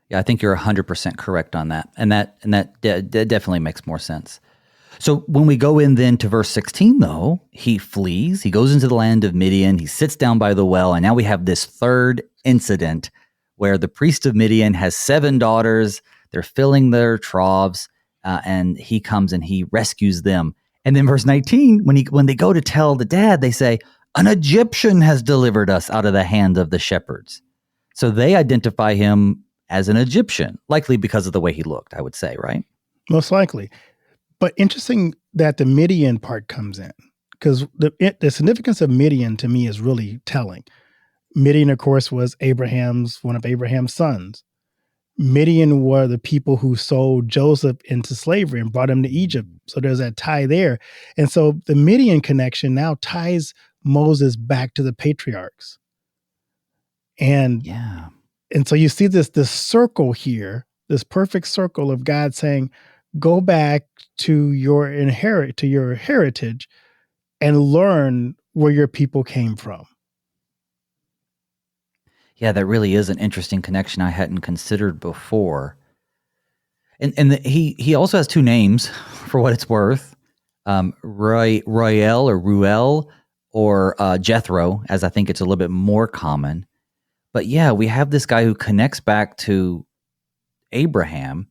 S1: Yeah, I think you're 100% correct on that. And that definitely makes more sense. So when we go in then to verse 16, though, he flees, he goes into the land of Midian, he sits down by the well, and now we have this third incident where the priest of Midian has 7 daughters, they're filling their troughs, and he comes and he rescues them. And then verse 19, when they go to tell the dad, they say, an Egyptian has delivered us out of the hand of the shepherds. So they identify him as an Egyptian, likely because of the way he looked, I would say, right?
S2: Most likely. But interesting that the Midian part comes in, because the significance of Midian to me is really telling. Midian, of course, was one of Abraham's sons. Midian were the people who sold Joseph into slavery and brought him to Egypt. So there's that tie there. And so the Midian connection now ties Moses back to the patriarchs. And so you see this circle here, this perfect circle of God saying, go back to your heritage and learn where your people came from.
S1: Yeah, that really is an interesting connection I hadn't considered before. And he also has 2 names for what it's worth. Ruel or Jethro, as I think it's a little bit more common. But yeah, we have this guy who connects back to Abraham,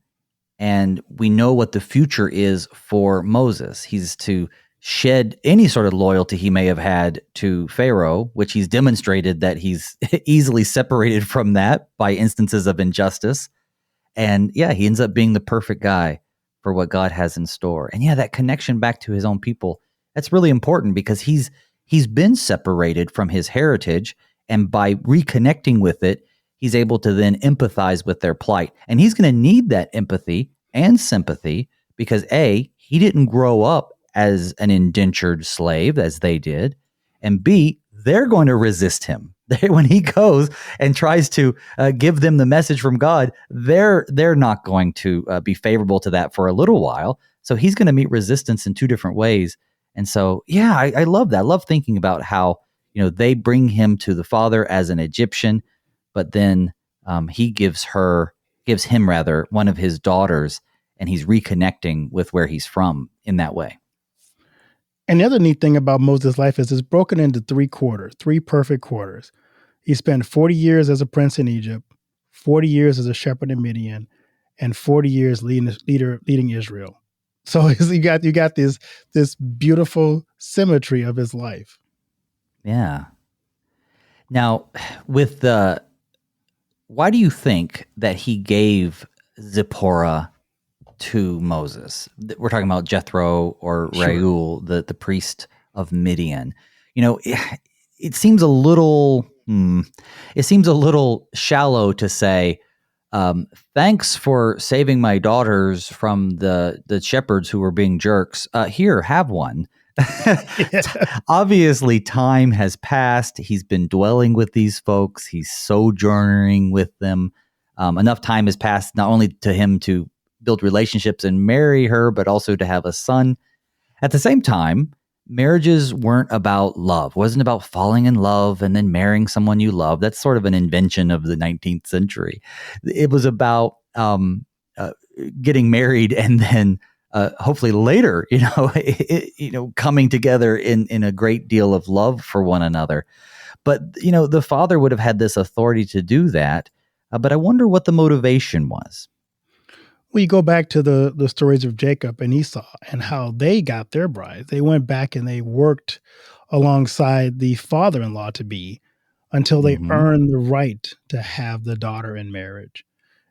S1: and we know what the future is for Moses. He's to shed any sort of loyalty he may have had to Pharaoh, which he's demonstrated that he's easily separated from that by instances of injustice. And yeah, he ends up being the perfect guy for what God has in store. And yeah, that connection back to his own people, that's really important because he's been separated from his heritage, and by reconnecting with it, he's able to then empathize with their plight. And he's going to need that empathy and sympathy because A, he didn't grow up as an indentured slave, as they did, and B, they're going to resist him. When he goes and tries to give them the message from God, they're not going to be favorable to that for a little while. So he's going to meet resistance in two different ways. And so, yeah, I love that. I love thinking about how, they bring him to the father as an Egyptian, but then he gives him one of his daughters, and he's reconnecting with where he's from in that way.
S2: And the other neat thing about Moses' life is it's broken into three perfect quarters. He spent 40 years as a prince in Egypt, 40 years as a shepherd in Midian, and 40 years leading Israel. So you got this beautiful symmetry of his life.
S1: Yeah. Now, why do you think that he gave Zipporah to Moses? We're talking about Jethro or Reuel, the priest of Midian. It seems a little shallow to say, thanks for saving my daughters from the shepherds who were being jerks. Here, have one. Obviously, time has passed. He's been dwelling with these folks. He's sojourning with them. Enough time has passed not only to him to build relationships and marry her, but also to have a son. At the same time, marriages weren't about love. It wasn't about falling in love and then marrying someone you love. That's sort of an invention of the 19th century. It was about getting married and then hopefully later, coming together in a great deal of love for one another. But, the father would have had this authority to do that. But I wonder what the motivation was.
S2: Well, you go back to the stories of Jacob and Esau and how they got their brides. They went back and they worked alongside the father-in-law to be until they earned the right to have the daughter in marriage.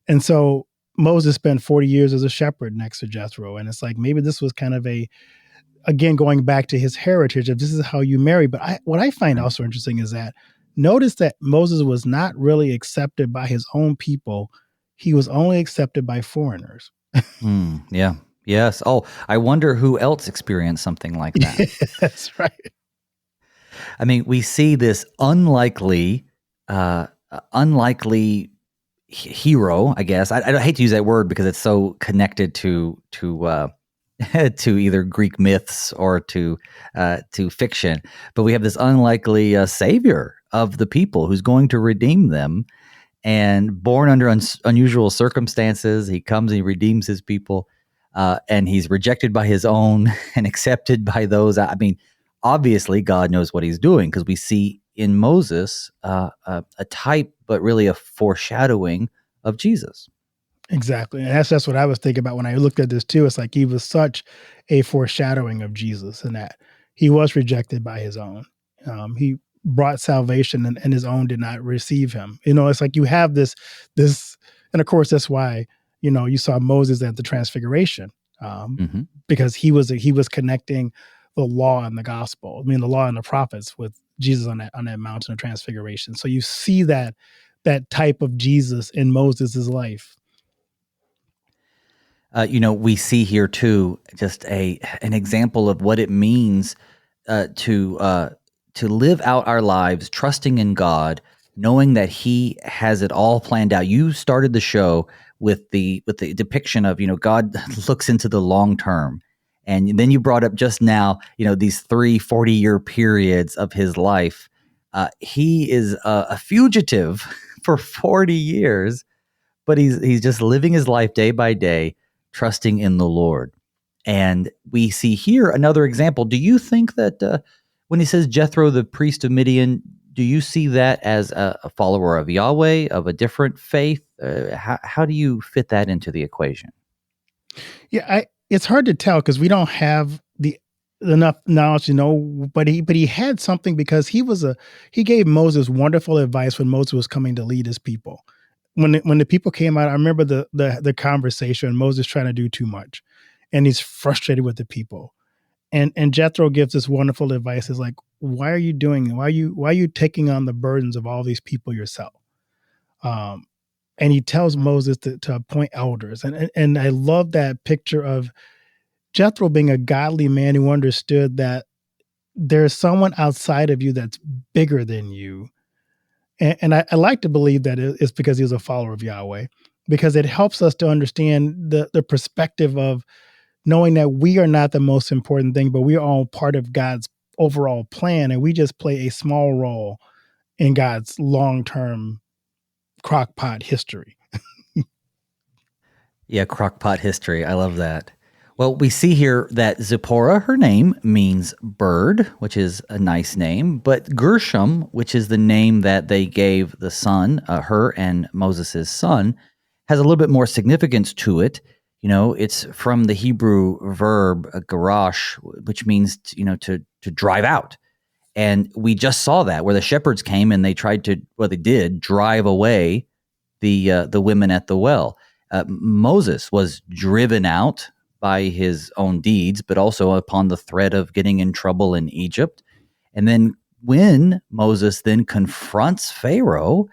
S2: And so Moses spent 40 years as a shepherd next to Jethro. And it's like, maybe this was kind of again, going back to his heritage of this is how you marry. But what I find also interesting is that notice that Moses was not really accepted by his own people. He was only accepted by foreigners.
S1: Yeah. Yes. Oh, I wonder who else experienced something like that.
S2: That's right.
S1: I mean, we see this unlikely hero, I guess. I hate to use that word because it's so connected to to either Greek myths or to fiction. But we have this unlikely savior of the people who's going to redeem them. And born under unusual circumstances, he comes and he redeems his people, and he's rejected by his own and accepted by those. I mean, obviously, God knows what he's doing because we see in Moses a type, but really a foreshadowing of Jesus.
S2: Exactly. And that's what I was thinking about when I looked at this too. It's like he was such a foreshadowing of Jesus in that he was rejected by his own. He brought salvation and his own did not receive him. It's like you have this, and of course that's why, you saw Moses at the Transfiguration, because he was connecting the law and the gospel. I mean, the law and the prophets with Jesus on that mountain of Transfiguration. So you see that type of Jesus in Moses's life.
S1: We see here too, just an example of what it means to live out our lives, trusting in God, knowing that He has it all planned out. You started the show with the depiction of, God looks into the long term. And then you brought up just now, these 40-year periods of his life. He is a fugitive for 40 years, but he's just living his life day by day, trusting in the Lord. And we see here another example. Do you think that when he says Jethro, the priest of Midian, do you see that as a follower of Yahweh, of a different faith? How do you fit that into the equation?
S2: Yeah, it's hard to tell because we don't have enough knowledge, but he had something because he gave Moses wonderful advice when Moses was coming to lead his people. When the people came out, I remember the conversation, Moses trying to do too much, and he's frustrated with the people. And Jethro gives this wonderful advice. Is like, why are you doing? Why are you taking on the burdens of all these people yourself? And he tells Moses to appoint elders. And I love that picture of Jethro, being a godly man who understood that there's someone outside of you that's bigger than you. And I like to believe that it's because he was a follower of Yahweh, because it helps us to understand the perspective of knowing that we are not the most important thing, but we are all part of God's overall plan, and we just play a small role in God's long-term crockpot history.
S1: Yeah, crockpot history. I love that. Well, we see here that Zipporah, her name means bird, which is a nice name, but Gershom, which is the name that they gave the son, her and Moses' son, has a little bit more significance to it. You know, it's from the Hebrew verb garash, which means, to drive out. And we just saw that where the shepherds came and they tried to, they did drive away the women at the well. Moses was driven out by his own deeds, but also upon the threat of getting in trouble in Egypt. And then when Moses then confronts Pharaoh,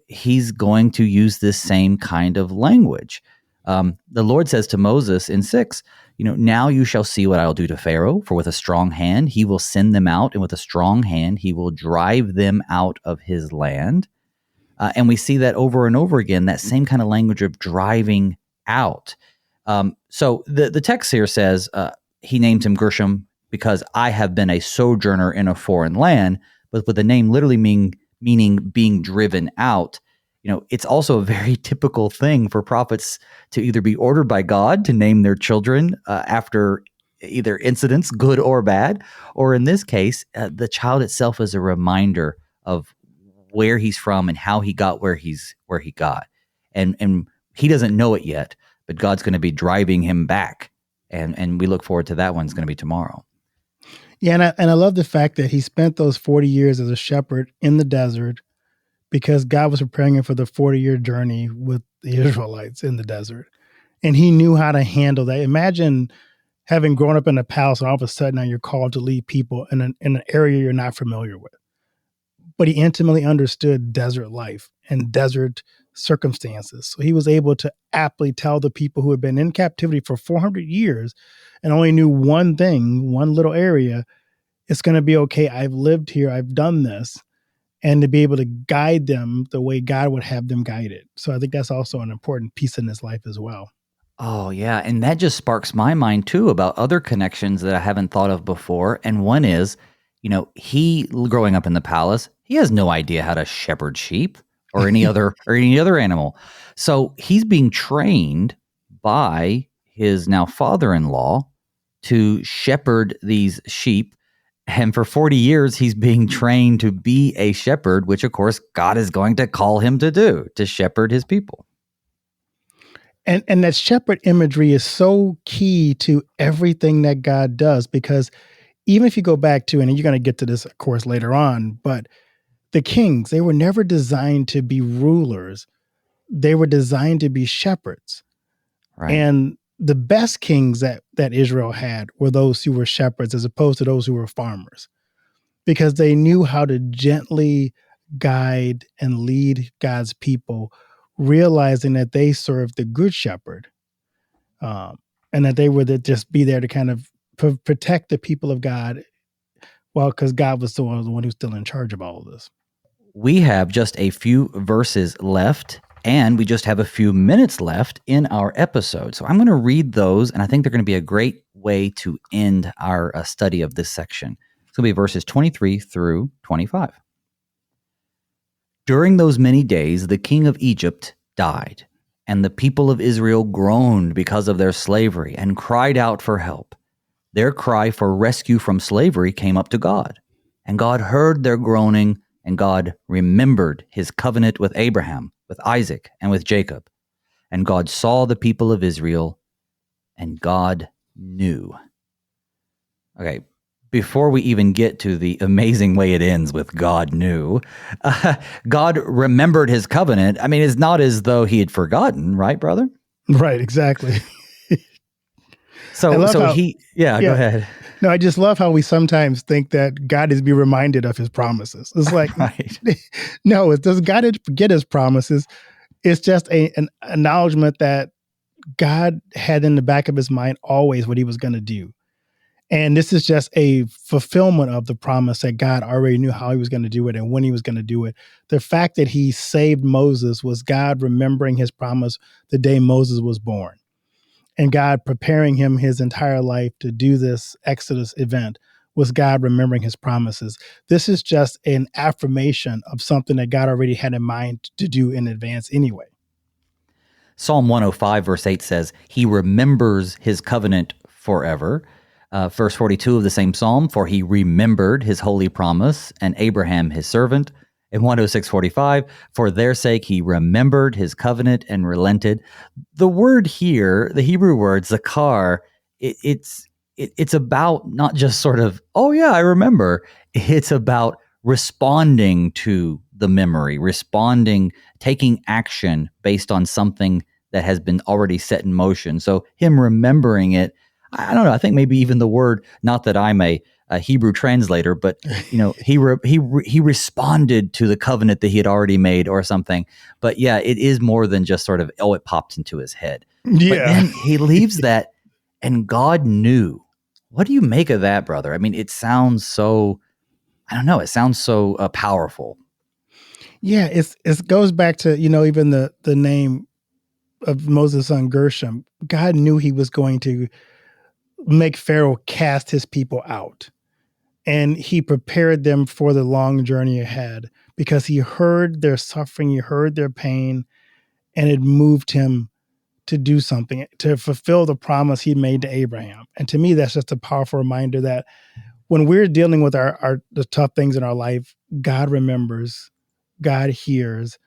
S1: he's going to use this same kind of language. The Lord says to Moses in 6, now you shall see what I'll do to Pharaoh, for with a strong hand he will send them out, and with a strong hand he will drive them out of his land. And we see that over and over again, that same kind of language of driving out. So the text here says he named him Gershom because I have been a sojourner in a foreign land, but with the name literally meaning being driven out. It's also a very typical thing for prophets to either be ordered by God to name their children after either incidents, good or bad, or in this case, the child itself is a reminder of where he's from and how he got where he got. And he doesn't know it yet, but God's going to be driving him back. And we look forward to that one's going to be tomorrow.
S2: Yeah, and I love the fact that he spent those 40 years as a shepherd in the desert because God was preparing him for the 40-year journey with the Israelites in the desert. And he knew how to handle that. Imagine having grown up in a palace and all of a sudden now you're called to lead people in an area you're not familiar with. But he intimately understood desert life and desert circumstances. So he was able to aptly tell the people who had been in captivity for 400 years and only knew one thing, one little area, it's going to be okay. I've lived here. I've done this. And to be able to guide them the way God would have them guided. So I think that's also an important piece in his life as well.
S1: Oh, yeah. And that just sparks my mind, too, about other connections that I haven't thought of before. And one is, he, growing up in the palace, he has no idea how to shepherd sheep or any other animal. So he's being trained by his now father-in-law to shepherd these sheep. And for 40 years, he's being trained to be a shepherd, which, of course, God is going to call him to do, to shepherd his people.
S2: And that shepherd imagery is so key to everything that God does, because even if you go back to, and you're going to get to this, of course, later on, but the kings, they were never designed to be rulers. They were designed to be shepherds.
S1: Right.
S2: And the best kings that Israel had were those who were shepherds as opposed to those who were farmers, because they knew how to gently guide and lead God's people, realizing that they served the good shepherd, and that they were to just be there to kind of protect the people of God, because God was the one who's still in charge of all of this.
S1: We have just a few verses left, and we just have a few minutes left in our episode. So I'm going to read those, and I think they're going to be a great way to end our study of this section. It's going to be verses 23 through 25. During those many days, the king of Egypt died, and the people of Israel groaned because of their slavery and cried out for help. Their cry for rescue from slavery came up to God, and God heard their groaning, and God remembered his covenant with Abraham, with Isaac, and with Jacob. And God saw the people of Israel, and God knew. Okay, before we even get to the amazing way it ends with God knew, God remembered his covenant. I mean, it's not as though he had forgotten, right, brother?
S2: Right, exactly.
S1: Go ahead.
S2: No, I just love how we sometimes think that God is be reminded of his promises. It's like,
S1: right.
S2: No, it doesn't. God didn't forget his promises. It's just an acknowledgement that God had in the back of his mind always what he was going to do. And this is just a fulfillment of the promise that God already knew how he was going to do it and when he was going to do it. The fact that he saved Moses was God remembering his promise the day Moses was born, and God preparing him his entire life to do this Exodus event was God remembering his promises. This is just an affirmation of something that God already had in mind to do in advance anyway.
S1: Psalm 105 verse 8 says, he remembers his covenant forever. Verse 42 of the same psalm, for he remembered his holy promise and Abraham his servant. In 106:45, for their sake he remembered his covenant and relented. The word here, the Hebrew word zakar, it's about not just sort of, oh yeah, I remember. It's about responding to the memory, taking action based on something that has been already set in motion. So him remembering it, I don't know. I think maybe even the word, not that I'm a Hebrew translator, but he responded to the covenant that he had already made or something. But yeah, it is more than just sort of, it pops into his head.
S2: Yeah.
S1: But then he leaves that, and God knew. What do you make of that, brother? I mean, it sounds so, I don't know. It sounds so powerful.
S2: Yeah, it goes back to, even the name of Moses' son Gershom. God knew he was going to make Pharaoh cast his people out. And he prepared them for the long journey ahead because he heard their suffering, he heard their pain, and it moved him to do something, to fulfill the promise he made to Abraham. And to me, that's just a powerful reminder that when we're dealing with the tough things in our life, God remembers, God hears,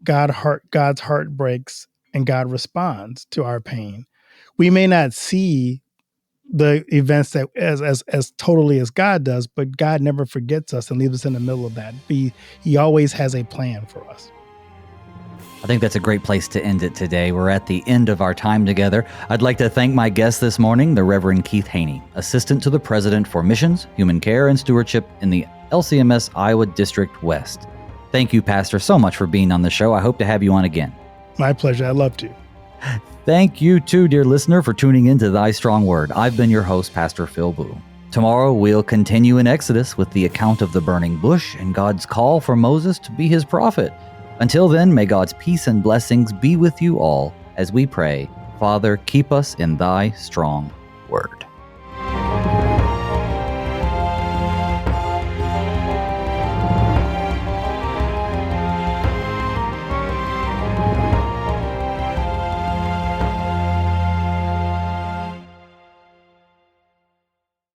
S2: God's heart breaks, and God responds to our pain. We may not see the events that as totally as God does, but God never forgets us and leaves us in the middle of that. He always has a plan for us.
S1: I think that's a great place to end it today. We're at the end of our time together. I'd like to thank my guest this morning, the Reverend Keith Haney, Assistant to the President for Missions, Human Care, and Stewardship in the LCMS Iowa District West. Thank you, Pastor, so much for being on the show. I hope to have you on again.
S2: My pleasure. I'd love to.
S1: Thank you too, dear listener, for tuning in to Thy Strong Word. I've been your host, Pastor Phil Booe. Tomorrow, we'll continue in Exodus with the account of the burning bush and God's call for Moses to be his prophet. Until then, may God's peace and blessings be with you all as we pray, Father, keep us in Thy strong word.